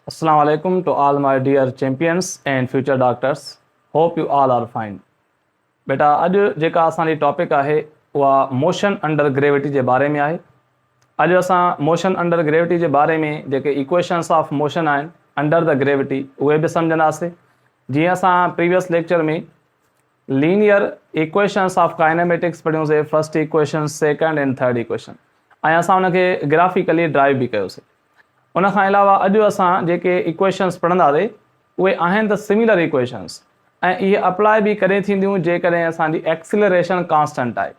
Assalamu alaikum to all my dear champions and future doctors. Hope you all are fine. बेटा अॼु जेका असांजी topic आहे उहा मोशन अंडर ग्रेविटी जे बारे में आहे। अॼु असां मोशन अंडर ग्रेविटी जे बारे में जेके इक्वेशन्स ऑफ मोशन आहिनि अंडर द ग्रेविटी उहे बि सम्झंदासीं। जीअं असां प्रीवियस लेक्चर में लीनियर इक्वेशन्स ऑफ काइनेमेटिक्स पढ़ियोसीं, first equation, second and third equation, ऐं असां उनखे ग्राफिकली ड्राइव बि कयोसीं। उन खां अलावा अॼु असां जेके इक्वेशन्स पढ़ंदासीं उहे आहिनि त सिमिलर इक्वेशन्स, ऐं इहे अप्लाई बि कॾहिं थींदियूं जेकॾहिं असांजी एक्सिलरेशन कांस्टेंट आहे।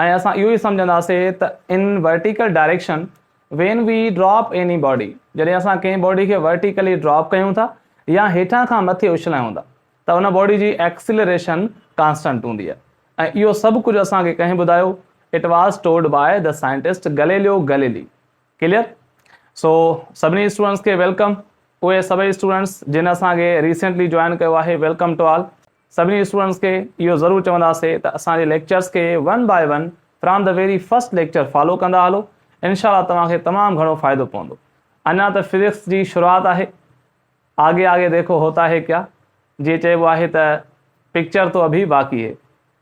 ऐं असां इहो ई सम्झंदासीं त in vertical direction when we drop any body, जॾहिं असां कंहिं बॉडी खे वर्टिकली ड्रॉप कयूं था या हेठां खां मथे उछलायूं था त उन बॉडी जी एक्सिलरेशन कांस्टेंट हूंदी आहे। ऐं इहो सभु कुझु असांखे कंहिं ॿुधायो? It was told by the scientist Galileo Galilei. Clear? So सभिनी स्टूडेंट्स खे वेलकम। उहे सभई स्टूडेंट्स जिन असांखे रिसेंटली जॉइन कयो आहे, वेलकम टू ऑल। सभिनी स्टूडेंट्स खे इहो ज़रूरु चवंदासीं त असांजे लेक्चर्स खे one by one from the very first lecture follow कंदा हलो। इनशाला तव्हांखे तमामु घणो फ़ाइदो पवंदो। अञा त फिज़िक्स जी शुरूआत आहे, आगे आगे देखो होता है क्या। जीअं चइबो आहे त पिक्चर तो अभी बाक़ी है,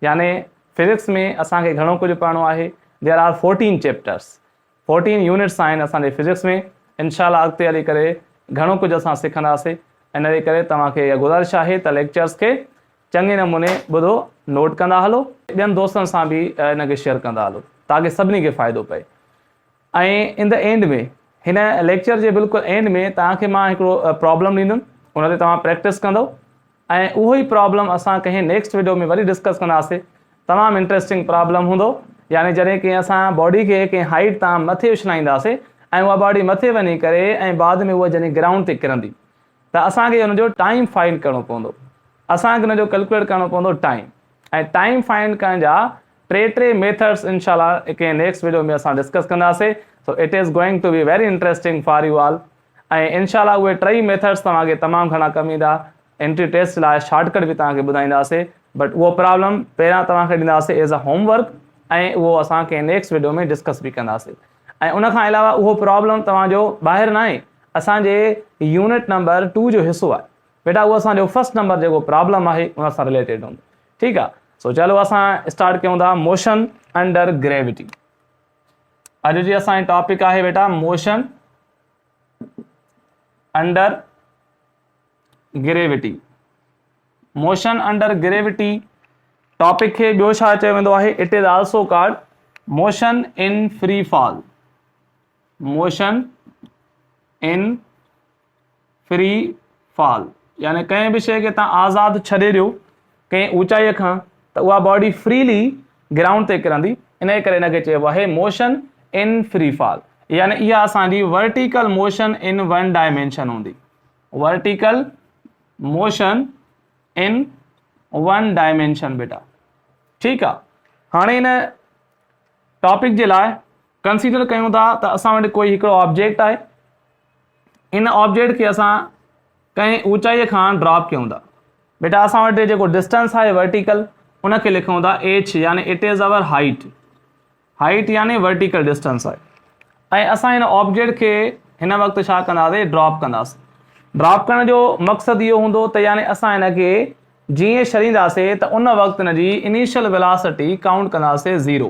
यानी फिज़िक्स में असांखे घणो कुझु पढ़णो आहे। देयर आर 14 चैप्टर्स, 14 यूनिट्स आहिनि असांजे फिज़िक्स में। इनशाला अॻिते हली करे घणो कुझु असां सिखंदासीं। इन जे करे तव्हांखे इहा गुज़ारिश आहे त लेक्चर्स खे चङे नमूने ॿुधो, नोट कंदा हलो, ॿियनि दोस्तनि सां बि इनखे शेयर कंदा हलो ताकी सभिनी खे फ़ाइदो पए। ऐं इन द एंड में, हिन लेक्चर जे बिल्कुलु एंड में तव्हांखे मां हिकिड़ो प्रॉब्लम ॾींदुमि, उन ते तव्हां प्रैक्टिस कंदो ऐं उहो ई प्रॉब्लम असां कंहिं नेक्स्ट वीडियो में वरी डिस्कस कंदासीं। तमामु इंट्रस्टिंग प्रॉब्लम हूंदो, यानी जॾहिं की असां बॉडी खे कंहिं हाइट तां मथे उछलाईंदासीं ऐं उहा बॉडी मथे वञी करे ऐं बाद में उहा जॾहिं ग्राउंड ते किरंदी त असांखे हुनजो टाइम फाइंड करणो पवंदो। असांखे हुनजो कैलकुलेट करणो पवंदो टाइम। ऐं टाइम फाइंड करण जा टे मेथड्स इनशाला कंहिं नेक्स्ट वीडियो में असां डिस्कस कंदासीं। So it is going to be very interesting for you all. ऐं इनशाला उहे टई मेथड्स तव्हांखे तमामु घणा कमु ईंदा। एंट्री टेस्ट लाइ शॉर्टकट बि तव्हांखे ॿुधाईंदासीं, बट उहो प्रॉब्लम पहिरियां तव्हांखे ॾींदासीं एज़ अ होमवर्क, ऐं उहो असां कंहिं नेक्स्ट वीडियो में डिस्कस बि कंदासीं। ऐं उनखां अलावा उहो प्रॉब्लम तव्हांजो ॿाहिरि न आहे, असांजे यूनिट नंबर 2 जो हिसो आहे। बेटा उहो असांजो फर्स्ट नंबर जेको प्रॉब्लम आहे उन सां रिलेटेड हूंदो। ठीकु आहे? सो चलो असां स्टार्ट कयूं था मोशन अंडर ग्रेविटी। अॼु जी असांजी टॉपिक आहे बेटा motion under gravity. Motion under gravity topic खे ॿियो छा चयो वेंदो आहे? It is also called motion in free fall. Motion in free fall, यानी कंहिं बि शइ खे तव्हां आज़ादु छॾे ॾियो कंहिं ऊचाईअ खां त उहा बॉडी फ्रीली ग्राउंड ते किरंदी। इन जे करे इनखे चइबो आहे मोशन इन फ्री फॉल, यानी इहा असांजी vertical motion in one dimension हूंदी। Vertical motion in one dimension बेटा। ठीकु आहे? हाणे इन टॉपिक जे लाइ कंसीडर कयूं था त असां वटि कोई हिकिड़ो ऑब्जेक्ट आहे। इन ऑब्जेक्ट खे असां कंहिं ऊचाईअ खां ड्रॉप कयूं था। बेटा असां वटि जेको डिस्टेंस आहे वर्टिकल उनखे लिखूं था h, यानी it is our height. Height यानी वर्टिकल डिस्टेंस आहे। ऐं असां हिन ऑब्जेक्ट खे हिन वक़्तु छा कंदासीं? ड्रॉप कंदासीं। ड्रॉप करण जो मक़सदु इहो हूंदो त यानी असां हिनखे जीअं छॾींदासीं त उन वक़्तु हिन जी इनिशियल वेलासिटी काउंट कंदासीं 0।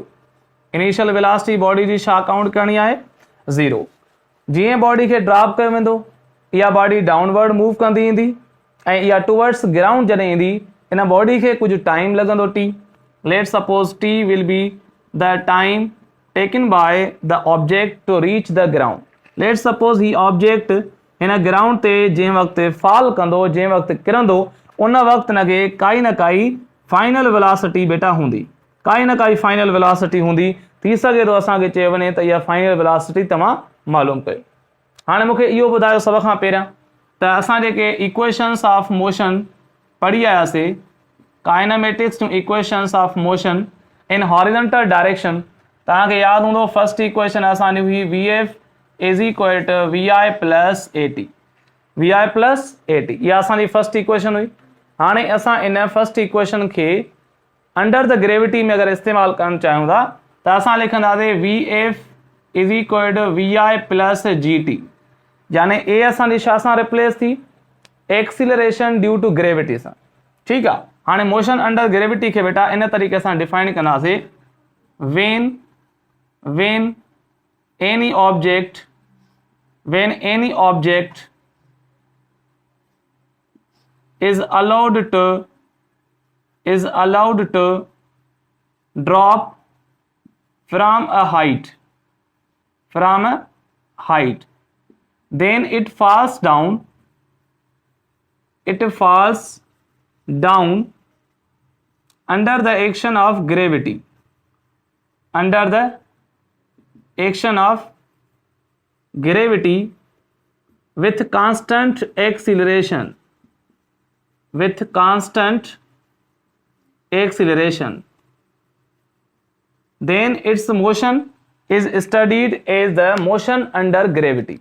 इनिशियल वेलासिटी बॉडी जी छा काउंट करणी आहे? 0। जीअं बॉडी खे ड्रॉप कयो वेंदो इहा बॉडी डाउनवर्ड मूव कंदी ईंदी, ऐं इहा टुवर्ड्स ग्राउंड जॾहिं ईंदी इन बॉडी खे कुझु टाइम लॻंदो t। Let suppose t will be the time taken by the object to reach the ground. Let suppose ही ऑब्जेक्ट हिन ग्राउंड ते जंहिं वक़्तु फॉल कंदो, जंहिं वक़्तु किरंदो, उन वक़्तु हिनखे काई न काई फाइनल वेलासिटी बेटा हूंदी। काई न काई फाइनल वेलासिटी हूंदी। थी सघे थो असांखे चयो वञे त इहा फाइनल वेलासिटी तव्हां मालूम कयो। हाणे मूंखे इहो ॿुधायो सभ खां पहिरियां त असां जेके इक्वेशन्स ऑफ मोशन पढ़ी आयासीं, kinematics two equations of motion in horizontal direction, तव्हांखे यादि हूंदो फर्स्ट इक्वेशन असांजी हुई VF is equal to VI plus AT। VI plus AT इहा असांजी फर्स्ट इक्वेशन हुई। हाणे असां इन फर्स्ट इक्वेशन खे अंडर द ग्रेविटी में अगरि इस्तेमालु करणु चाहियूं था त असां लिखंदासीं VF is equal to VI plus GT। यानी ए असांजी छा सां रिप्लेस थी, एक्सीलरेशन ड्यू टू ग्रेविटी सां। ठीकु आहे। हाणे मोशन अंडर ग्रेविटी खे बेटा इन तरीक़े सां डिफाइन कंदासीं, when any object is allowed to drop from a height, then it falls down under the action of gravity, with constant acceleration, then its motion is studied as the motion under gravity।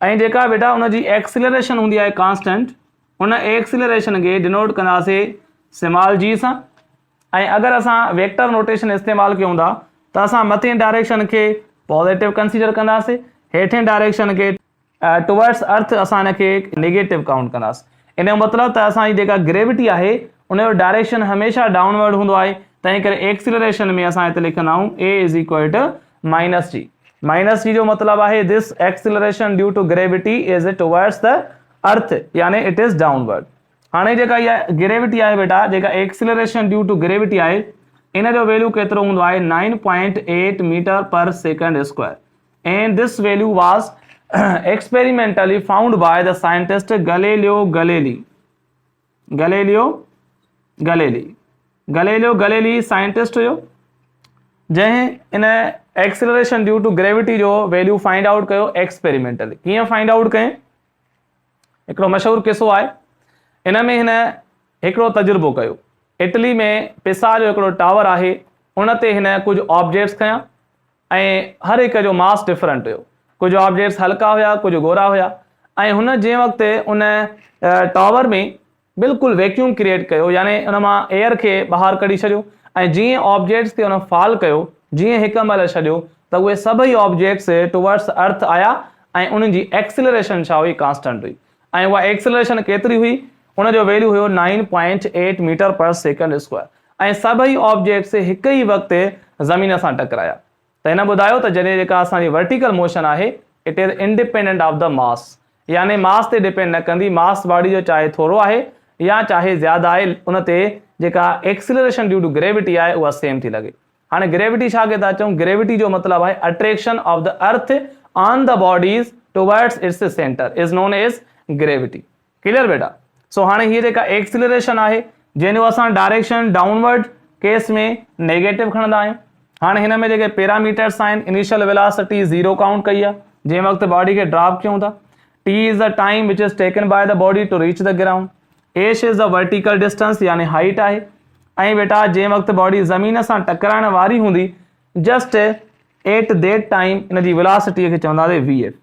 ऐं जेका बेटा उन जी acceleration हूंदी आहे constant, उन acceleration खे denote कंदासीं small जी सां। ऐं अगरि असां वेक्टर नोटेशन इस्तेमालु कयूं था त असां मथे डायरेक्शन खे पॉजिटिव कंसीडर कंदासीं, हेठें डायरेक्शन खे टुवर्ड्स अर्थ असां हिन खे नेगेटिव काउंट कंदासीं। इन जो मतिलबु त असांजी जेका ग्रेविटी आहे उन जो डायरेक्शन हमेशह डाउनवर्ड हूंदो आहे, तंहिं करे एक्सीलरेशन में असां हिते लिखंदा आहियूं a is equal to minus G. Minus G जो मतिलबु आहे this acceleration due to gravity is towards the earth, यानी इट इज़ डाउनवर्ड। हाणे जेका इहा ग्रेविटी आहे बेटा, जेका एक्सीलरेशन ड्यू टू ग्रेविटी आहे, इन जो वैल्यू केतिरो हूंदो आहे 9.8 मीटर पर second square, and this value was experimentally found by the scientist Galileo Galilei scientist हुयो जंहिं इन एक्सीलरेशन ड्यू टू ग्रेविटी जो वैल्यू फाइंड आउट कयो एक्सपेरिमेंटली। कीअं फाइंड आउट कयईं? हिकिड़ो मशहूरु किस्सो आहे, इन में हिन हिकिड़ो तजुर्बो कयो। इटली में पिसा जो हिकिड़ो टावर आहे, उन ते हिन कुझु ऑब्जेक्ट्स खयां ऐं हर हिक जो मास डिफरेंट हुयो। कुछ ऑब्जेक्ट्स हल्का हुआ, कुछ गोरा हुआ, ऐं हुन जंहिं वक़्तु उन टावर में बिल्कुलु वैक्यूम क्रिएट कयो, यानी उन मां एयर खे ॿाहिरि कढी छॾियो, ऐं जीअं ऑब्जेक्ट्स ते उन फॉल कयो, जीअं हिकु महिल छॾियो त उहे सभई ऑब्जेक्ट्स टुवर्ड्स अर्थ आया ऐं उन्हनि जी एक्सीलरेशन छा हुई, कांस्टेंट हुई। ऐं उहा एक्सीलरेशन केतिरी हुई? उन जो वैल्यू हुयो 9.8 मीटर पर सेकेंड स्क्वायर, ऐं सभई ऑब्जेक्ट्स हिकु ई वक़्तु ज़मीन सां टकराया। त हिन ॿुधायो त जॾहिं जेका असांजी वर्टिकल मोशन आहे it is independent of the mass, यानी मास ते डिपेंड न कंदी, मास बॉडी जो चाहे थोरो आहे या चाहे ज़्यादा आहे, उन ते जेका एक्सीलरेशन ड्यू टू ग्रेविटी आहे उहा सेम थी लॻे। हाणे ग्रेविटी छा खे था चऊं? ग्रेविटी जो मतिलबु आहे attraction of the earth on the bodies towards its centre is known as gravity. Clear बेटा? सो हाणे हीअ जेका एक्सीलरेशन आहे जंहिंजो असां डायरेक्शन डाउनवर्ड केस में नेगेटिव खणंदा आहियूं। हाणे हिन में जेके पैरामीटर्स आहिनि, इनिशियल वेलोसिटी 0 काउंट कई आहे जंहिं वक़्तु बॉडी खे ड्रॉप कयूं था। T is the time which is taken by the body to reach the ground. H is the vertical distance, यानी हाइट आहे। ऐं बेटा जंहिं वक़्तु बॉडी ज़मीन सां टकराइण वारी हूंदी, जस्ट एट दैट टाइम इन जी वेलोसिटीअ खे चवंदासीं VF।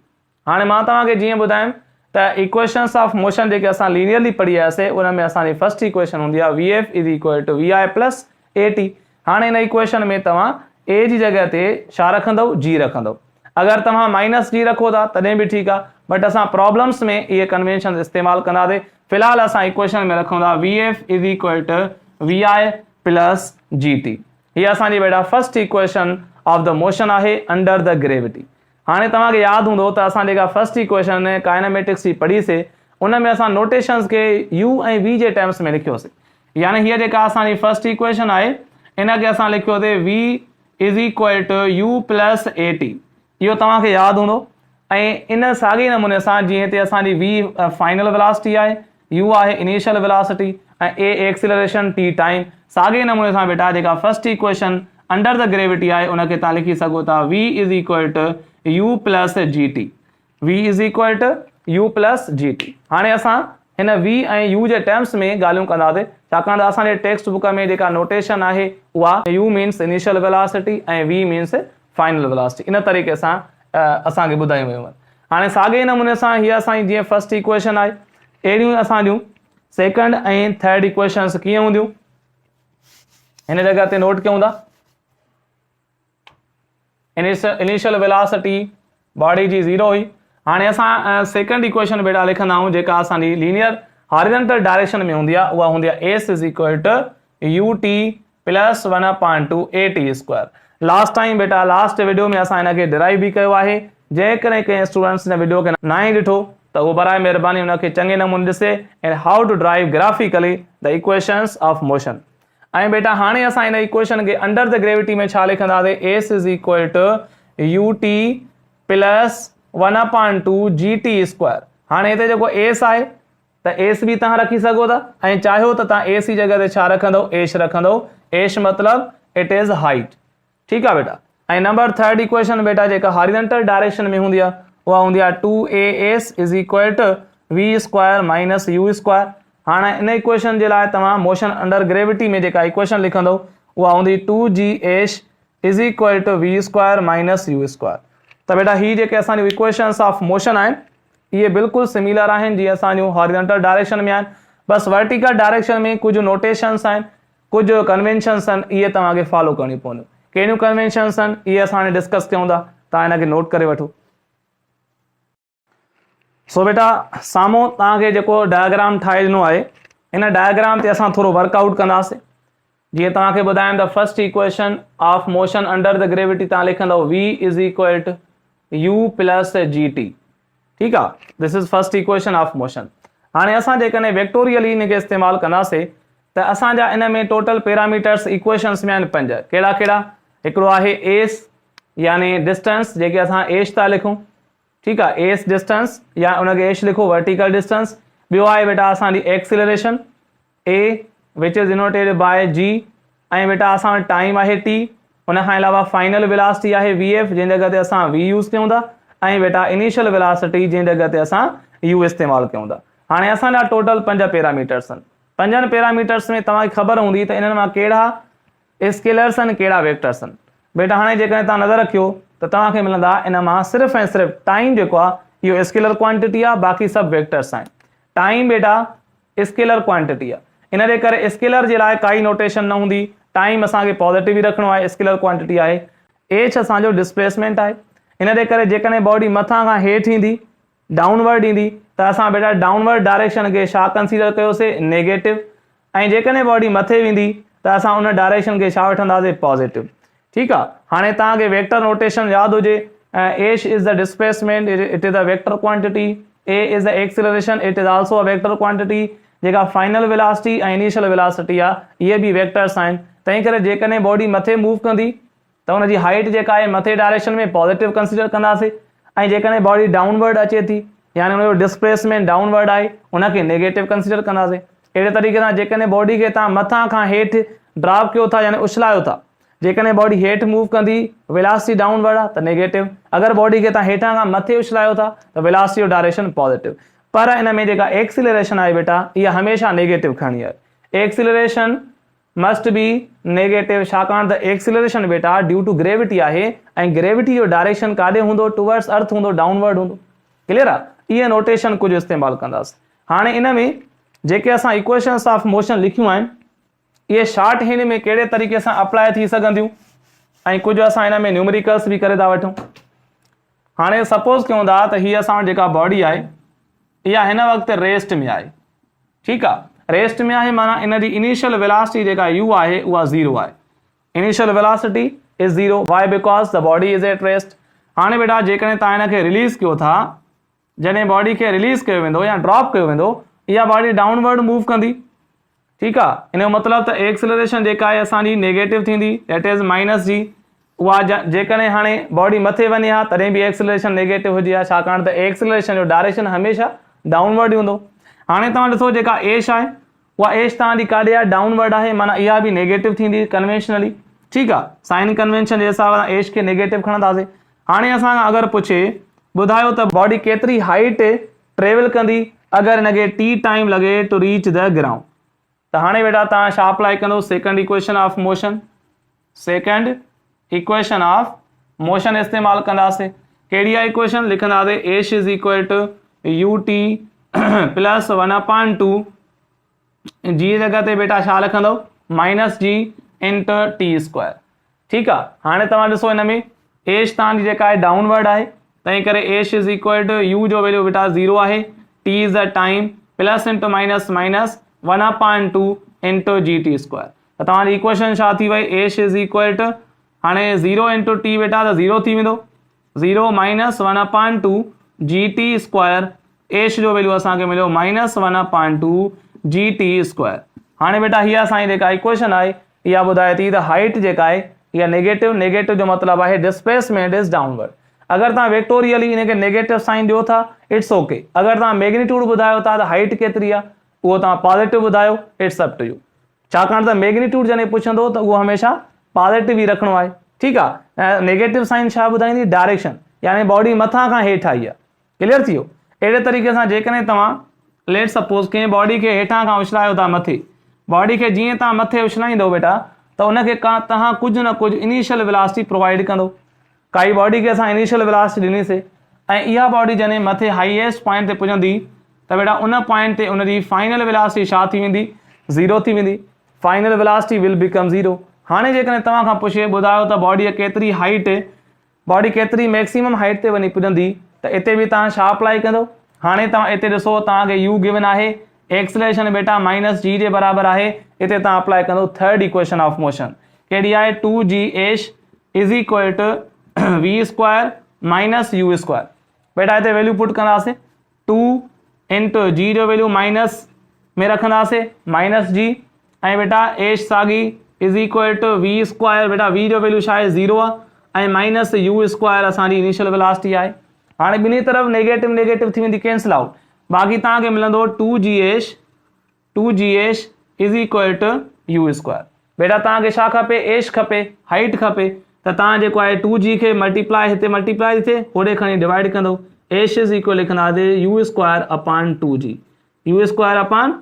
हाणे मां तव्हांखे जीअं ॿुधायमि त इक्वेशन्स ऑफ मोशन जेके असां लीनियरली पढ़ी आयासीं, उन में असांजी फर्स्ट इक्वेशन हूंदी आहे VF is equal to VI plus AT। हाणे हिन इक्वेशन में तव्हां ए जी जगह ते छा रखंदव? जी रखंदव। अगर तव्हां माइनस जी रखो था तॾहिं बि ठीकु आहे, बट असां प्रॉब्लम्स में इहे कन्वेंशन इस्तेमालु कंदासीं। फिलहाल असां इक्वेशन में रखूं था VF is equal to VI plus GT। हीअ असांजी बेटा first equation of the motion आहे अंडर द ग्रेविटी। हाणे तव्हांखे यादि हूंदो त असां जेका फर्स्ट इक्वेशन काइनेमेटिक्स जी पढ़ीसीं, उन में असां नोटेशन्स खे U ऐं V जे टर्म्स में लिखियोसीं। यानी हीअ जेका असांजी फर्स्ट इक्वेशन आहे इन खे असां लिखियोसीं V is equal to U plus AT। इहो तव्हांखे यादि हूंदो। ऐं इन साॻे नमूने सां जीअं हिते असांजी V फाइनल वेलोसिटी आहे, U आहे इनिशियल वेलोसिटी, ऐं A एक्सीलरेशन, T टाइम। साॻे नमूने सां बेटा जेका first equation under the gravity आहे उनखे तव्हां लिखी सघो था V is equal to U plus GT। V is equal to U plus GT। हाणे असां हिन V ऐं U जे टर्म्स में ॻाल्हियूं कंदासीं, छाकाणि त असांजे टेक्स्ट बुक में जेका नोटेशन आहे उहा U मीन्स इनिशियल वेलोसिटी ऐं V मीन्स फाइनल वेलोसिटी, इन तरीक़े सां असांखे ॿुधायूं वियूं आहिनि। हाणे साॻे नमूने सां हीअ असांजी जीअं फर्स्ट इक्वेशन आहे, अहिड़ियूं असांजूं सेकंड ऐं थर्ड इक्वेशन्स कीअं हूंदियूं हिन जगह ते नोट कयूं था। इनिशियल वेलोसिटी बॉडी जी 0 हुई। हाणे असां सेकंड इक्वेशन बेटा लिखंदा आहियूं जेका असांजी लीनियर हॉरिजॉन्टल डायरेक्शन में हूंदी आहे, उहा हूंदी आहे S is equal to U T plus 1/2 A T square. Last time बेटा लास्ट वीडियो में असां हिनखे डिराइव भी कयो आहे। जेकॾहिं कंहिं स्टूडेंट्स ने वीडियो खे न ई ॾिठो त उहो बराए महिरबानी हुनखे चङे नमूने ॾिसे and how to derive graphically the equations of motion. ऐं बेटा हाणे असां हिन इक्वेशन खे अंडर द ग्रेविटी में छा लिखंदासीं, S is equal to U T plus 1/2 G T square. हाणे हिते जेको एस आहे त एस बि तव्हां रखी सघो था ऐं चाहियो त तव्हां एस जी जॻह ते छा रखंदो, एश रखंदो। एश मतिलबु इट इज़ हाइट। ठीकु आहे बेटा। ऐं नंबर थर्ड इक्वेशन बेटा जेका हॉरिजॉन्टल डायरेक्शन में हूंदी आहे उहा हूंदी आहे 2as is equal to V square minus U square. हाणे इन इक्वेशन जे लाइ तव्हां मोशन अंडर ग्रेविटी में जेका इक्वेशन लिखंदो उहा हूंदी 2gh is equal to V square minus U square. त बेटा ही जेके असांजूं इक्वेशंस ऑफ मोशन आहिनि इहे बिल्कुलु सिमिलर आहिनि जीअं असांजूं हॉरिजॉन्टल डायरेक्शन में आहिनि, बसि वर्टिकल डायरेक्शन में कुझु नोटेशंस आहिनि, कुझु कन्वेंशन्स आहिनि, इहे तव्हांखे फॉलो करणी पवंदियूं। कहिड़ियूं कन्वेंशन्स आहिनि इहे असां हाणे डिस्कस कयूं था, तव्हां हिनखे नोट करे वठो। सो बेटा साम्हूं तव्हांखे जेको डायग्राम ठाहे ॾिनो आहे इन डायग्राम ते असां थोरो वर्कआउट कंदासीं। जीअं तव्हांखे ॿुधायां त first equation of motion under the gravity तव्हां लिखंदव v is equal to u plus G T. ठीकु आहे, this is first equation of motion. हाणे असां जेकॾहिं वेक्टोरियली हिनखे इस्तेमालु कंदासीं त असांजा इन में टोटल पैरामीटर्स इक्वेशन्स में आहिनि 5। कहिड़ा कहिड़ा? हिकिड़ो आहे एस यानी डिस्टेंस जेके असां एश था लिखूं। ठीकु आहे, एस डिस्टेंस या उनखे एश लिखो वर्टिकल डिस्टेंस। ॿियो आहे बेटा असांजी acceleration A which is denoted by G. ऐं बेटा असां वटि टाइम आहे टी। उन खां अलावा फाइनल वेलासिटी आहे वी एफ जंहिं जॻह ते असां वी यूज़ कयूं था, ऐं बेटा इनिशियल वेलासिटी जंहिं जॻह ते असां यू इस्तेमालु कयूं था। हाणे असांजा टोटल 5 पैरामीटर्स आहिनि। 5 पैरामीटर्स में तव्हांखे ख़बर हूंदी त इन्हनि मां कहिड़ा स्केलर्स आहिनि कहिड़ा वेक्टर्स आहिनि। बेटा हाणे जेकॾहिं तव्हां नज़र रखियो त तव्हांखे मिलंदा इन मां सिर्फ़ु ऐं सिर्फ़ु टाइम जेको आहे इहो स्केलर क्वांटिटी आहे, बाक़ी सभु वेक्टर्स आहिनि। टाइम बेटा स्केलर क्वांटिटी आहे, इन जे करे स्केलर जे लाइ काई नोटेशन न हूंदी। टाइम असांखे पॉज़िटिव ई रखिणो आहे, स्केलर क्वांटिटी आहे। एच असांजो डिस्प्लेसमेंट आहे, इन जे करे जेकॾहिं बॉडी मथां खां हेठि ईंदी डाउनवर्ड ईंदी त असां बेटा डाउनवर्ड डायरेक्शन खे छा कंसीडर कयोसीं, नेगेटिव। ऐं जेकॾहिं बॉडी मथे वेंदी त असां उन डायरेक्शन खे छा वठंदासीं, पॉज़िटिव। ठीकु आहे। हाणे तव्हांखे वेक्टर नोटेशन यादि हुजे, H is the displacement, it is the vector quantity. A is the acceleration, it is also a vector quantity. जेका फाइनल वेलासिटी ऐं इनिशियल वेलासिटी आहे इहे बि वेक्टर्स आहिनि। तंहिं करे जेकॾहिं बॉडी मथे मूव कंदी त हुनजी हाइट जेका आहे मथे डायरेक्शन में पॉज़िटिव कंसीडर कंदासीं, ऐं जेकॾहिं बॉडी डाउनवर्ड अचे थी यानी हुनजो डिस्प्लेसमेंट डाउनवर्ड आहे उनखे नेगेटिव कंसीडर कंदासीं। अहिड़े तरीक़े सां जेकॾहिं बॉडी खे तव्हां मथां खां हेठि ड्रॉप कयो था यानी उछलायो था, जेकॾहिं बॉडी हेठि मूव कंदी वेलासिटी डाउनवर्ड आहे त नेगेटिव। अगरि बॉडी खे तव्हां हेठां खां मथे उछलायो था त वेलासिटी जो डायरेक्शन पॉज़िटिव। पर इन में जेका एक्सिलरेशन आहे बेटा इहा हमेशह नेगेटिव खणणी आहे। एक्सिलरेशन मस्ट बी नेगेटिव, छाकाणि त एक्सिलरेशन बेटा ड्यू टू ग्रेविटी आहे ऐं ग्रेविटी जो डायरेक्शन काॾे हूंदो, टुवर्ड्स अर्थ हूंदो, डाउनवर्ड हूंदो। क्लियर आहे। इहे नोटेशन कुझु इस्तेमालु कंदासीं। हाणे इन में जेके असां इक्वेशंस ऑफ मोशन लिखियूं आहिनि इहे शॉर्ट हैंड में कहिड़े तरीक़े सां अप्लाई थी सघंदियूं ऐं कुझु असां हिन में न्यूमेरिकल्स बि करे था वठूं। हाणे सपोज़ कयूं था त हीअ असां वटि जेका बॉडी आहे इहा हिन वक़्तु रेस्ट में आहे। ठीकु आहे, रेस्ट में आहे माना इन जी इनिशियल वेलासिटी जेका यू आहे उहा 0 आहे। Initial velocity is 0, why because the body is at rest. हाणे बेटा जेकॾहिं तव्हां हिनखे रिलीज़ कयो था, जॾहिं बॉडी खे रिलीज़ कयो वेंदो या ड्रॉप कयो वेंदो इहा बॉडी डाउनवर्ड मूव कंदी। ठीकु आहे, इन जो मतिलबु त एक्सिलरेशन जेका आहे असांजी नेगेटिव थींदी, दैट इज़ माइनस जी। उहा जेकॾहिं हाणे बॉडी मथे वञे हा तॾहिं बि एक्सिलरेशन नेगेटिव हुजे हा, छाकाणि त एक्सिलरेशन जो डायरेक्शन हमेशह डाउनवर्ड ई हूंदो। हाणे तव्हां ॾिसो जेका एश आहे उहा एश तव्हांजी काॾे आहे, डाउनवर्ड आहे, माना इहा बि नेगेटिव थींदी कन्वेंशनली। ठीकु आहे, साइन कन्वेंशन जे हिसाब सां एश खे नेगेटिव खणंदासीं। हाणे असां अगरि पुछे ॿुधायो त बॉडी केतिरी हाइट ट्रेवल कंदी अगरि हिनखे टी टाइम लॻे टू रीच द ग्राउंड, त हाणे बेटा तव्हां छा अप्लाई कंदो, second equation of motion. Second equation of motion इस्तेमालु कंदासीं। कहिड़ी आहे इक्वेशन, लिखंदासीं S is equal to U T plus 1/2 G जॻह ते बेटा छा लिखंदव, minus G into T square. ठीकु आहे, हाणे तव्हां ॾिसो हिन में एश तव्हांजी जेका आहे डाउनवर्ड आहे तंहिं करे एश इज़ इक्वल टू यू जो वैल्यू बेटा 0 आहे, T is the time, plus into minus minus 1/2 into ji T square. त तव्हांजी इक्वेशन छा थी वई, एश इज़ इक्वल टू हाणे 0 इंटू टी बेटा त 0 थी वेंदो, 0 माइनस 1/2 जी टी स्क्वायर, एश जो वैल्यू असांखे मिलियो माइनस 1/2 जी टी स्क्वायर। हाणे बेटा हीअ असांजी जेका इक्वेशन आहे इहा ॿुधाए थी त हाइट जेका आहे इहा नेगेटिव, नेगेटिव जो मतिलबु आहे डिस्प्लेसमेंट इज़ डाउनवर्ड। अगरि तव्हां वेक्टोरियली इनखे नेगेटिव साइन ॾियो था इट्स ओके, अगरि तव्हां मैग्नीट्यूड ॿुधायो था त हाइट केतिरी आहे उहो तव्हां पॉज़िटिव ॿुधायो, इट्स अप टू यू, छाकाणि त मैग्नीट्यूड जॾहिं पुछंदो त उहो हमेशह पॉज़िटिव ई रखिणो आहे, ठीकु आहे। नेगेटिव साइन छा ॿुधाईंदी, डायरेक्शन, यानी बॉडी मथां खां हेठि आई आहे, क्लियर थी वियो। अहिड़े तरीक़े सां जेकॾहिं तव्हां लेट सपोज़ कंहिं बॉडी खे हेठां खां उछलायो था मथे, बॉडी खे जीअं तव्हां मथे उछलाईंदो बेटा त उनखे तव्हां कुझु न कुझु इनिशियल वेलोसिटी प्रोवाइड कंदो। काई बॉडी खे असां इनिशियल वेलोसिटी ॾिनीसीं ऐं इहा बॉडी जॾहिं मथे हाईएस्ट पॉइंट ते पुॼंदी त बेटा उन पॉइंट ते उनजी फाइनल वेलोसिटी छा थी वेंदी, 0 थी वेंदी, फाइनल वेलोसिटी विल बिकम 0। हाणे जेकॾहिं तव्हां खां पुछे ॿुधायो त बॉडीअ केतिरी हाइट, बॉडी केतिरी मैक्सिमम हाइट ते वञी पुॼंदी, त हिते बि तव्हां छा अप्लाई कंदो। हाणे तव्हां हिते ॾिसो तव्हांखे यू गिवन आहे, एक्सलेशन बेटा माइनस जी जे बराबरि आहे, हिते तव्हां अप्लाई कंदो थर्ड इक्वेशन ऑफ मोशन, कहिड़ी आहे 2g H is equal to V square minus U square. बेटा हिते वैल्यू पुट कंदासीं, 2 इंटू जी जो वैल्यू माइनस में रखंदासीं माइनस जी, ऐं बेटा एश साॻी is equal to V square, बेटा वी जो वैल्यू छा आहे 0 आहे, ऐं माइनस यू स्क्वायर असांजी इनिशियल वेलोसिटी आहे। हाणे ॿिन्ही तरफ़ नेगेटिव नेगेटिव थी वेंदी कैंसिल आउट, बाक़ी तव्हांखे मिलंदो 2g H is equal to U square. बेटा तव्हांखे छा खपे, एश खपे, हाइट खपे, त तव्हां जेको आहे 2g खे मल्टीप्लाई हिते मल्टीप्लाई थिए होॾे खणी डिवाइड कंदो, एश इज़ इक्वल लिखंदासीं U square upon 2g, U square upon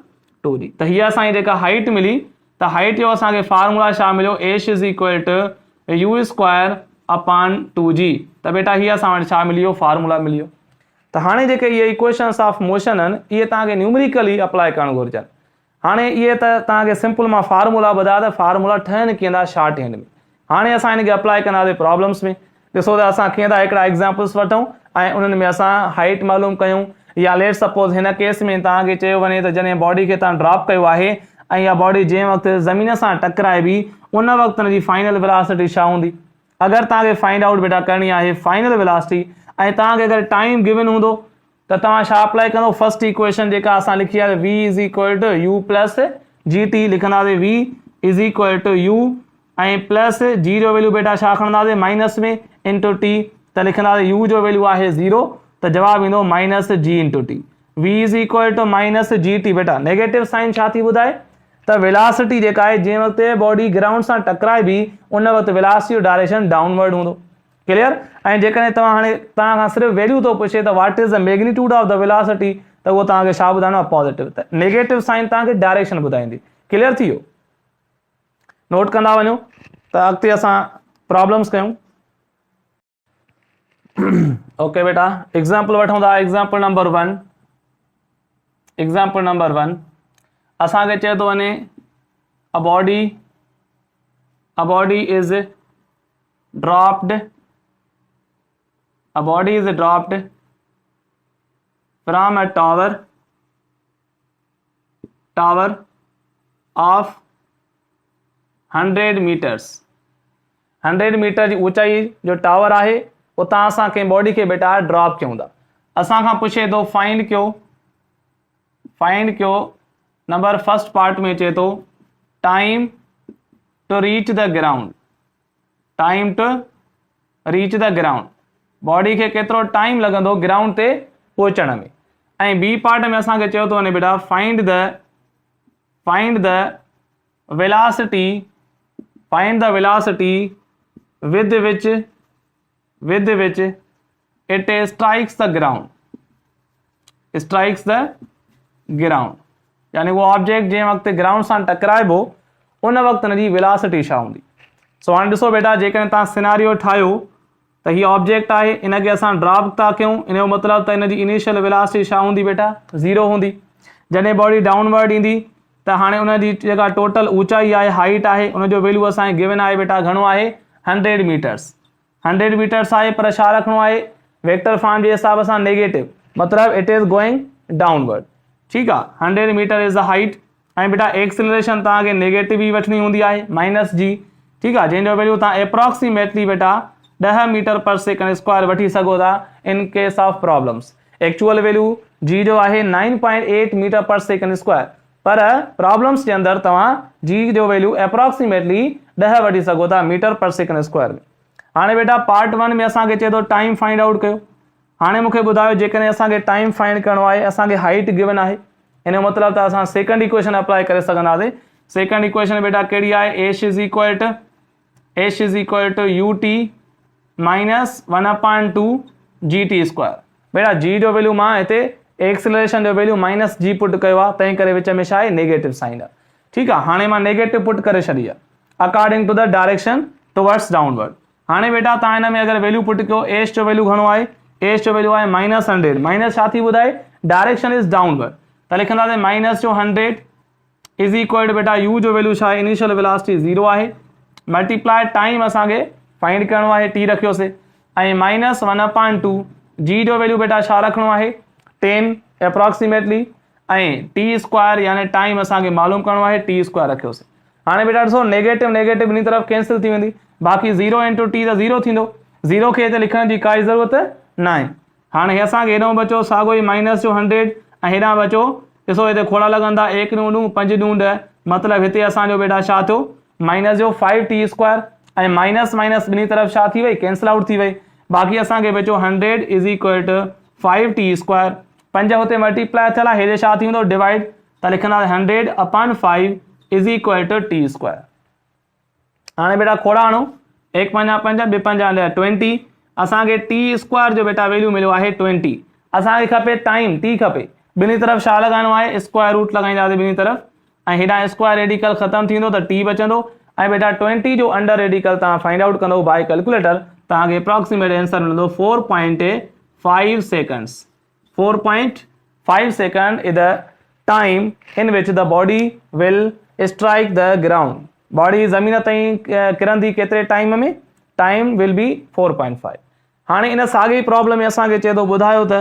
2g। त हीअ असांजी जेका हाइट मिली, त हाइट जो असांखे फार्मूला छा मिलियो, S is equal to U square upon 2g। त बेटा हीअ असां वटि छा मिली वियो, फार्मूला मिली वियो। त हाणे जेके इहे इक्वेशन्स ऑफ मोशन आहिनि इहे तव्हांखे न्यूमेरिकली अप्लाई करणु घुरिजनि। हाणे इहे त तव्हांखे सिंपल मां फार्मूला ॿुधाया त फार्मूला ठहनि कीअं था शॉर्ट हैंड में। हाणे असां हिनखे अप्लाई कंदासीं प्रॉब्लम्स में। ॾिसो त असां कीअं था हिकिड़ा एग्ज़ाम्पल्स वठूं ऐं उन्हनि में असां हाइट मालूम कयूं, या लेट सपोज़ हिन केस में तव्हांखे चयो वञे त जॾहिं बॉडी खे तव्हां ड्रॉप कयो आहे ऐं इहा बॉडी जंहिं वक़्तु ज़मीन सां टकराइबी उन वक़्तु हुनजी फाइनल वेलोसिटी छा हूंदी। अगरि तव्हांखे फाइंड आउट बेटा करणी आहे फाइनल वेलोसिटी ऐं तव्हांखे अगरि टाइम गिवन हूंदो त तव्हां छा अप्लाई कंदो, फर्स्ट इक्वेशन जेका असां लिखी आहे v is equal to U plus G T, लिखंदासीं v is equal to U ऐं प्लस जी जो वैल्यू बेटा छा खणंदासीं माइनस में इंटू टी, त लिखंदासीं यू जो वैल्यू आहे 0 त जवाबु ईंदो minus G into T, v is equal to minus G T. बेटा नेगेटिव साइन छा थी ॿुधाए त वेलोसिटी जेका आहे जंहिं वक़्तु बॉडी ग्राउंड सां टकराइबी उन वक़्तु वेलोसिटी जो डायरेक्शन डाउनवर्ड हूंदो, क्लियर। ऐं जेकॾहिं तव्हां हाणे तव्हां खां सिर्फ़ु वैल्यू थो पुछे त what is the magnitude of the velocity, त उहो तव्हांखे छा ॿुधाइणो आहे, पॉज़िटिव। त नेगेटिव साइन तव्हांखे डायरेक्शन ॿुधाईंदी, क्लियर थी वियो। नोट कंदा वञो त अॻिते असां प्रॉब्लम्स कयूं। ओके बेटा एग्ज़ाम्पल वठूं था। एग्ज़ाम्पल नंबर 1, एग्ज़ाम्पल नंबर 1 असांखे चए थो वञे a body is dropped, a body is dropped from a tower of 100 meters। 100 metre जी ऊंचाई जो टावर आहे उतां असां कंहिं बॉडी खे बेटा ड्रॉप कयूं था। असां खां पुछे थो फाइंड कयो नंबर फर्स्ट पार्ट में चए थो time to reach the ground, time to reach the ground, body खे केतिरो टाइम लॻंदो ग्राउंड ते पहुचण में। ऐं बी पार्ट में असांखे चयो थो वञे बेटा find the velocity with which it strikes the ground, यानी वो ऑब्जेक्ट जंहिं वक़्तु ग्राउंड सां टकराइबो उन वक़्तु हुनजी वेलोसिटी छा हूंदी। सो हाणे ॾिसो बेटा जेकॾहिं तव्हां सिनारियो ठाहियो त हीअ ऑब्जेक्ट आहे, इनखे असां ड्रॉप था कयूं, इन जो मतिलबु त हिनजी इनिशियल वेलोसिटी छा हूंदी बेटा 0 हूंदी। जॾहिं बॉडी डाउनवर्ड ईंदी त हाणे उनजी जेका टोटल ऊंचाई आहे हाइट आहे उनजो वैल्यू असांखे गिवन आहे बेटा घणो आहे 100 मीटर्स। 100 मीटर्स आहे पर छा रखिणो आहे वेक्टर फॉर्म जे हिसाब सां नेगेटिव, मतलब इट इज गोइंग डाउनवर्ड। ठीक है, 100 मीटर इज द हाइट। ऐं बेटा एक्सिलरेशन तव्हांखे नेगेटिव ही वठणी हूंदी आहे, -g। ठीक है, जंहिंजो वैल्यू तव्हां एप्रोक्सीमेटली बेटा 10 मीटर पर सेकंड स्क्वायर वठी सघो था in case of problems. Actual value G जो आहे 9.8 मीटर पर सेकंड स्क्वायर, पर प्रॉब्लम्स के अंदर तव्हां जी जो वैल्यू एप्रोक्सीमेटली 10 वठी सघो था मीटर पर सेकंड स्क्वायर में। हाणे बेटा पार्ट 1 में असांखे चए थो टाइम फाइंड आउट कयो। हाणे मूंखे ॿुधायो जेकॾहिं असांखे टाइम फाइंड करणो आहे, असांखे हाइट गिवन आहे, इन जो मतिलबु त असां सेकंड इक्वेशन अप्लाई करे सघंदासीं। सेकंड इक्वेशन बेटा कहिड़ी आहे, h is equal to ut minus 1/2 gt square. बेटा जी जो वैल्यू मां हिते एक्सिलरेशन जो वैल्यू -g पुट कयो आहे, तंहिं करे विच में छा आहे, नेगेटिव साइन आहे। ठीकु आहे, हाणे मां नेगेटिव पुट करे छॾी आहे according to the direction towards downward. हाणे बेटा तव्हां हिन में अगरि वैल्यू पुट कयो, एच जो वैल्यू घणो आहे, एच जो वैल्यू आहे -100, माइनस छा थी ॿुधाए, डायरेक्शन इज डाउनवर्ड, त लिखंदासीं माइनस जो 100 इज इक्वल टू बेटा यू जो वैल्यू छा आहे, इनिशियल वेलोसिटी 0 आहे, मल्टीप्लाई टाइम असांखे फाइंड करणो आहे, t रखियोसीं, ऐं -1/2 जी जो वैल्यू बेटा छा रखणो आहे, 10 एप्रोक्सीमेटली, ऐं टी स्क्वायर यानी टाइम असांखे मालूम करणो आहे, टी स्क्वायर रखियोसीं। हाणे बेटा ॾिसो नेगेटिव नेगेटिव ॿिनी तरफ़ कैंसिल थी वेंदी, बाक़ी 0 इंटू टी त 0 थींदो, 0 खे हिते लिखण जी काई ज़रूरत न आहे। हाणे असांखे हेॾो बचो साॻियो ई -100 ऐं हेॾां बचो, ॾिसो हिते खोड़ा लॻंदा, 1 × 2 5 × 10, मतिलबु हिते असांजो बेटा छा थियो, -5t स्क्वायर, ऐं माइनस माइनस ॿिनी तरफ़ छा थी वई, कैंसिल आउट थी वई, बाक़ी असांखे बचो 100 is equal to 5t square, 5 हुते मल्टीप्लाई थियल आहे, हेॾे छा थींदो डिवाइड, त लिखंदासीं 100/5 is equal to t square. हाणे बेटा खोड़ा आणो, 1 × 5 = 5, 2 × 5 = 20, असांखे t स्क्वायर जो बेटा वैल्यू मिलियो आहे 20। असांखे खपे टाइम, t खपे, ॿिनी तरफ़ छा लॻाइणो आहे, स्क्वायर रूट लॻाईंदासीं ॿिनी तरफ़, ऐं हेॾां स्क्वायर रेडिकल ख़तमु थींदो त t बचंदो, ऐं बेटा 20 जो अंडर रेडिकल तव्हां फाइंड आउट कंदो बाय कैलकुलेटर, तव्हांखे अप्रोक्सीमेट आंसर मिलंदो 4.5 seconds. 4.5 second is the time in which the body will strike the ground. Body ज़मीन ताईं किरंदी केतिरे टाइम में, टाइम विल बी 4.5। हाणे इन साॻी प्रॉब्लम में असांखे चए थो ॿुधायो त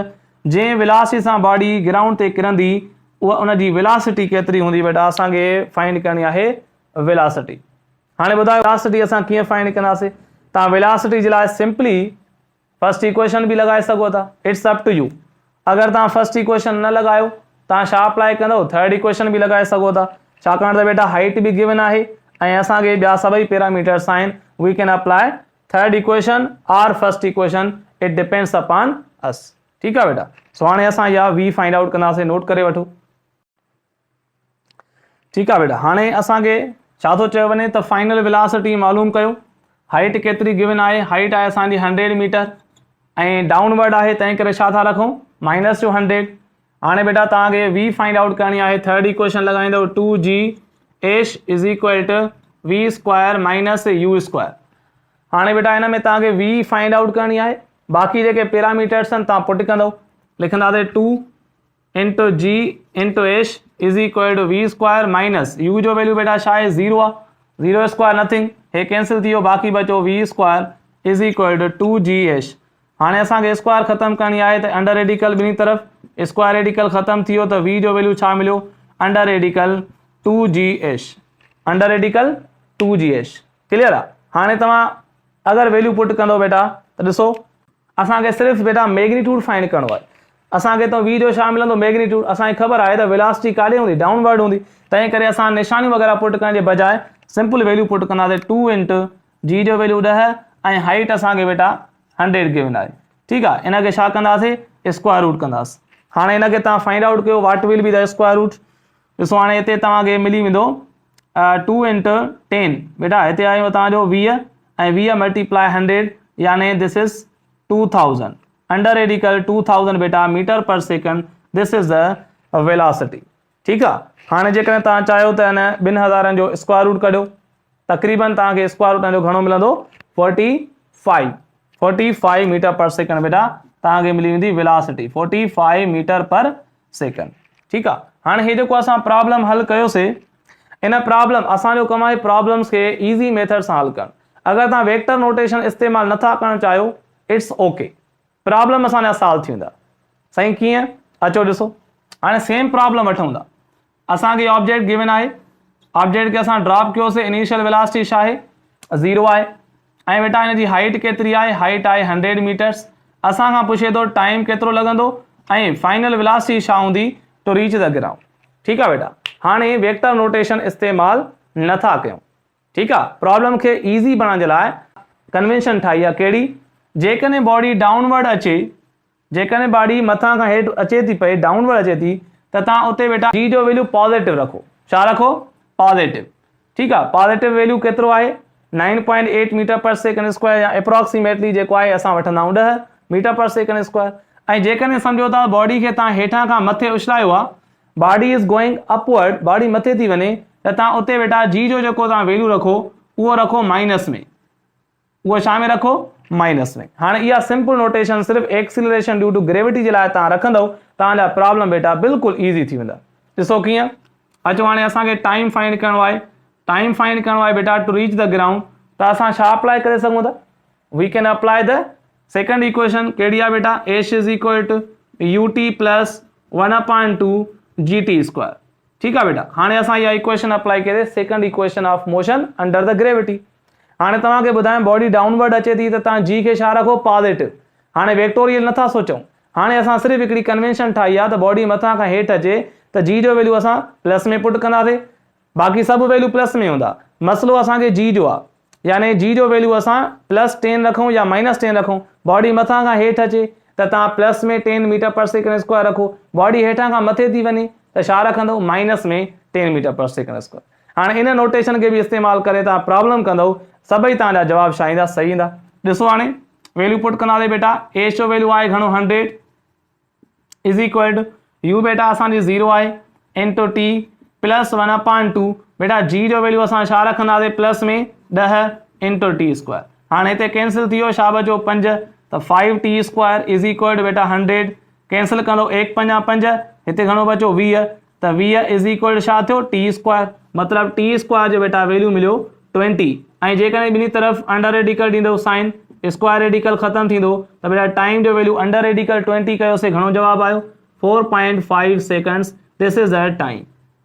जंहिं विलासिटी सां बॉडी ग्राउंड ते किरंदी उहा उनजी विलासिटी केतिरी हूंदी, बेटा असांखे फाइंड करणी आहे विलासिटी। हाणे ॿुधायो विलासिटी असां कीअं फाइंड कंदासीं, तव्हां विलासिटी जे लाइ सिंपली फर्स्ट इक्वेशन बि लॻाए सघो था, इट्स अप टू यू। अगरि तव्हां फर्स्ट इक्वेशन न लॻायो, तव्हां छा अप्लाई कंदव, थर्ड इक्वेशन बि लॻाए सघो था, छाकाणि त बेटा हाइट बि गिवन आहे ऐं असांखे ॿिया सभई पैरामीटर्स आहिनि, we can apply third equation और first equation, it depends upon us. ठीकु आहे बेटा, सो हाणे असां इहा वी फाइंड आउट कंदासीं, नोट करे वठो। ठीकु आहे बेटा, हाणे असांखे छा थो चयो वञे त फाइनल विलासिटी मालूम कयो, हाइट केतिरी गिवन आहे, हाइट आहे असांजी 100 मीटर ऐं डाउनवर्ड आहे, तंहिं करे छा था रखूं, -100। हाणे बेटा तव्हांखे वी फाइंड आउट करणी आहे, थर्ड इक्वेशन लॻाईंदव 2gh is equal to v square minus u square. हाणे बेटा हिन में तव्हांखे वी फाइंड आउट करणी आहे, बाक़ी जेके पैरामीटर्स आहिनि तव्हां पुट कंदव, लिखंदासीं 2 × g × h is equal to v square minus u जो वैल्यू बेटा छा आहे, 0 आहे, 0 स्क्वायर नथिंग, हे कैंसिल थी वियो, बाक़ी बचो v square is equal to 2gh। हाणे असांखे स्क्वायर ख़तमु करणी आहे, त अंडर रेडिकल ॿिनी तरफ़, स्क्वायर रेडिकल ख़तमु थी वियो त v जो वैल्यू छा मिलियो, under radical 2gh, under radical 2gh। Clear आहे। हाणे तव्हां अगरि वैल्यू पुट कंदो बेटा त ॾिसो असांखे सिर्फ़ु बेटा मैग्नीट्यूड फाइंड करणो आहे, असांखे त वी जो छा मिलंदो, मैग्नीट्यूड। असांखे ख़बर आहे त वेलोसिटी काॾे हूंदी, डाउनवर्ड हूंदी, तंहिं करे असां निशानियूं वग़ैरह पुट करण जे बजाए सिंपल वैल्यू पुट कंदासीं, 2 × g जो वैल्यू 10 ऐं हाइट असांखे बेटा 100 गिवन आहे। ठीकु आहे, इनखे छा कंदासीं, स्क्वायर रूट कंदासीं। हाणे इनखे तव्हां फाइंड आउट कयो, what will be the square root. ॾिसो हाणे हिते तव्हांखे मिली वेंदो 2 × 10, बेटा हिते आयो तव्हांजो 20 ऐं 20 मल्टीप्लाई 100 यानी दिस इज़ 2000, अंडर रेडिकल 2000 बेटा मीटर पर second, this is the velocity. ठीकु आहे। हाणे जेकॾहिं तव्हां चाहियो त हिन 2000 जो स्क्वायर रूट कढियो, तक़रीबन तव्हांखे स्क्वायर रूट जो घणो मिलंदो, 45 मीटर पर सेकंड बेटा तव्हांखे मिली वेंदी वेलोसिटी, 45 मीटर पर सेकंड। ठीकु आहे। हाणे हे जेको असां प्रॉब्लम हल कयोसीं, इन प्रॉब्लम असांजो कमु आहे प्रॉब्लम्स खे ईज़ी मेथड सां हल करणु। अगरि तव्हां वेक्टर नोटेशन इस्तेमालु नथा करणु चाहियो, इट्स ओके, प्रॉब्लम असांजा सॉल्व थी वेंदा। साईं कीअं, अचो ॾिसो। हाणे सेम प्रॉब्लम वठूं था। असांखे ऑब्जेक्ट गिवन आहे, ऑब्जेक्ट खे असां ड्रॉप कयोसीं, इनिशियल वेलोसिटी छा आहे 0 आहे, ऐं बेटा हिन जी हाइट केतिरी आहे, हाइट आहे 100 मीटर्स। असां खां पुछे थो टाइम केतिरो लॻंदो ऐं फाइनल वेलोसिटी छा हूंदी टू रीच द ग्राउंड। ठीकु आहे बेटा, हाणे वेक्टर नोटेशन इस्तेमालु नथा कयूं। ठीकु आहे, प्रॉब्लम खे ईज़ी बनाइण जे लाइ कन्वेंशन ठाही आहे कहिड़ी, जेकॾहिं बॉडी डाउनवर्ड अचे, जेकॾहिं बॉडी मथां खां हेठि अचे थी पए, डाउनवर्ड अचे थी, त तव्हां उते बेटा जी जो वैल्यू पॉज़िटिव रखो। छा रखो, पॉज़िटिव। ठीकु आहे, पॉज़िटिव वैल्यू केतिरो आहे 9.8 मीटर पर सेकंड स्क्वायर, या अप्रोक्सीमेटली जेको आहे असां वठंदा आहियूं 10 मीटर पर सेकंड स्क्वायर। ऐं जेकॾहिं सम्झो था बॉडी खे तव्हां हेठां खां मथे उछलायो आहे, body is going upward, body मथे थी वञे, त तव्हां उते बेटा जी जो जेको तव्हां वैल्यू रखो उहो रखो माइनस में, उहो छा में रखो, माइनस में। हाणे इहा सिंपल नोटेशन सिर्फ़ु एक्सीलरेशन ड्यू टू ग्रेविटी जे लाइ तव्हां रखंदव, तव्हांजा प्रॉब्लम बेटा बिल्कुलु ईज़ी थी वेंदा। ॾिसो कीअं, अचो हाणे असांखे टाइम फाइंड करिणो आहे। टाइम फाइंड करिणो आहे बेटा टू रीच द ग्राउंड, त असां छा अप्लाई करे सघूं था, we can apply the second equation. कहिड़ी आहे बेटा, H is equal to U T plus 1/2 G T square. ठीकु आहे बेटा, हाणे असां इहा इक्वेशन अप्लाई कयोसीं second equation of motion under the gravity. हाणे तव्हांखे ॿुधायां बॉडी डाउनवर्ड अचे थी त तव्हां जी खे छा रखो, पॉज़िटिव। हाणे वेक्टोरियल नथा सोचूं, हाणे असां सिर्फ़ु हिकिड़ी कन्वेंशन ठाही आहे त बॉडी मथां खां हेठि अचे त जी जो वैल्यू असां प्लस में पुट कंदासीं, बाक़ी सभु वैल्यू प्लस में हूंदा। मसलो असांखे जी जो आहे, यानी जी जो वैल्यू असां +10 रखूं या -10 रखूं। बॉडी मथां खां हेठि अचे त तव्हां प्लस में 10 मीटर पर सेकंड स्क्वायर रखो, बॉडी हेठां खां मथे थी वञे त छा रखंदव, माइनस में 10 मीटर पर सेकंड स्क्वायर। हाणे इन नोटेशन खे बि इस्तेमालु करे तव्हां प्रॉब्लम कंदव, सभई तव्हांजा जवाब छा ईंदा, सही ईंदा। ॾिसो हाणे वैल्यू पुट कंदासीं बेटा, एच जो वैल्यू आहे घणो 100 इज़ इक्वल टू यू बेटा असांजी 0 आहे इंटू टी प्लस 1/2 बेटा जी जो वैल्यू असां छा रखंदासीं प्लस में 10 इंटू टी स्क्वायर। हाणे हिते कैंसिल थी वियो, छा बचो 5, त 5t square is equal to बेटा 100 कैंसिल कंदो 1 5 5, हिते घणो बचो 20, त 20 इज़ इक्वल टू छा थियो टी स्क्वायर, मतिलबु टी स्क्वायर जो बेटा वैल्यू मिलियो 20। ऐं जेकॾहिं ॿिनी तरफ़ अंडर रेडिकल ॾींदो साइन, स्क्वायर रेडिकल ख़तमु थींदो, त बेटा टाइम जो वैल्यू अंडर रेडिकल 20 कयोसीं, घणो जवाबु आयो 4.5 seconds. This is the time.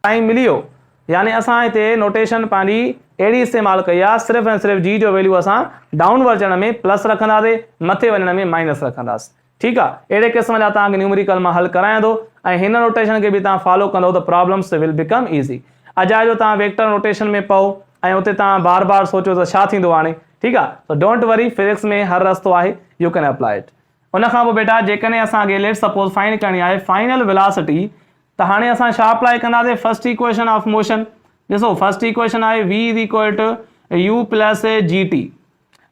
Time मिली वियो, यानी असां हिते नोटेशन पंहिंजी अहिड़ी इस्तेमालु कई आहे, सिर्फ़ु ऐं सिर्फ़ु जी जो वैल्यू असां डाउनवर्ड अचण में प्लस रखंदासीं, मथे वञण में माइनस रखंदासीं। ठीकु आहे, अहिड़े क़िस्म जा तव्हांखे न्यूमेरिकल मां हल करायां थो, ऐं हिन नोटेशन खे बि तव्हां फॉलो कंदो त प्रॉब्लम्स विल बिकम ईज़ी। अजाए जो तव्हां वेक्टर नोटेशन में पओ ऐं उते तव्हां बार बार सोचो त छा थींदो हाणे। ठीकु आहे, त डोंट वरी, फिजिक्स में हर रस्तो आहे, यू कैन अप्लाई इट। उन खां पोइ बेटा जेकॾहिं असांखे लेट सपोज फाइंड करणी आहे फाइनल वेलोसिटी, त हाणे असां छा अप्लाई कंदासीं, फर्स्ट इक्वेशन ऑफ मोशन। ॾिसो फर्स्ट इक्वेशन आहे v is equal to U plus G T,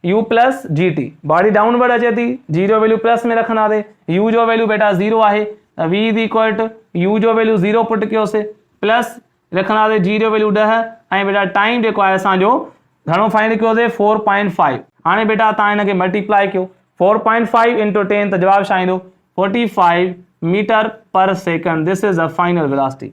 u plus G T, body downward अचे थी, जी जो वैल्यू प्लस में रखंदासीं, u जो वैल्यू बेटा 0 आहे, त v is equal to u जो वैल्यू 0 पुट कयोसीं, प्लस रखंदासीं जी जो वैल्यू 10, ऐं बेटा टाइम जेको आहे असांजो घणो फाइंड कयोसीं 4.5। हाणे बेटा तव्हां हिनखे मल्टीप्लाई कयो, 4.5 इंटू 10 त जवाबु छा ईंदो 45 मीटर पर second. This is a final velocity.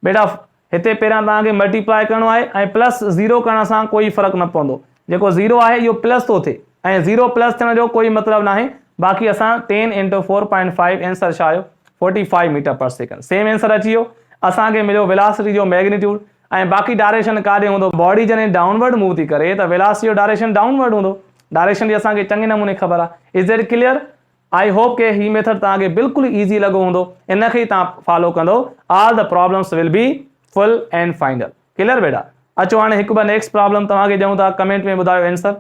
बेटा हिते पहिरियां तव्हांखे मल्टीप्लाई करिणो आहे, ऐं प्लस 0 करण सां कोई फ़र्क़ु न पवंदो, जेको 0 आहे इहो प्लस थो थिए, ऐं 0 प्लस थियण जो कोई मतिलबु न आहे। बाक़ी असां 10 इंटू 4.5 आंसर छा आयो 45 मीटर पर सेकंड, सेम आंसर अची वियो। असांखे मिलियो वेलोसिटी जो मैग्नीट्यूड, ऐं बाक़ी डायरेक्शन काॾे हूंदो, बॉडी जॾहिं डाउनवर्ड मूव थी करे त वेलोसिटी जो डायरेक्शन डाउनवर्ड हूंदो, डायरेक्शन जी असांखे चङे नमूने ख़बर आहे। Is it clear? I hope के ही मेथड तव्हांखे बिल्कुलु ईज़ी लॻो हूंदो, इनखे ई तव्हां फॉलो कंदो, all the problems will be full and final. Clear बेटा? अचो हाणे हिकु ॿ नेक्स्ट प्रॉब्लम तव्हांखे ॾियूं था, कमेंट में ॿुधायो आंसर।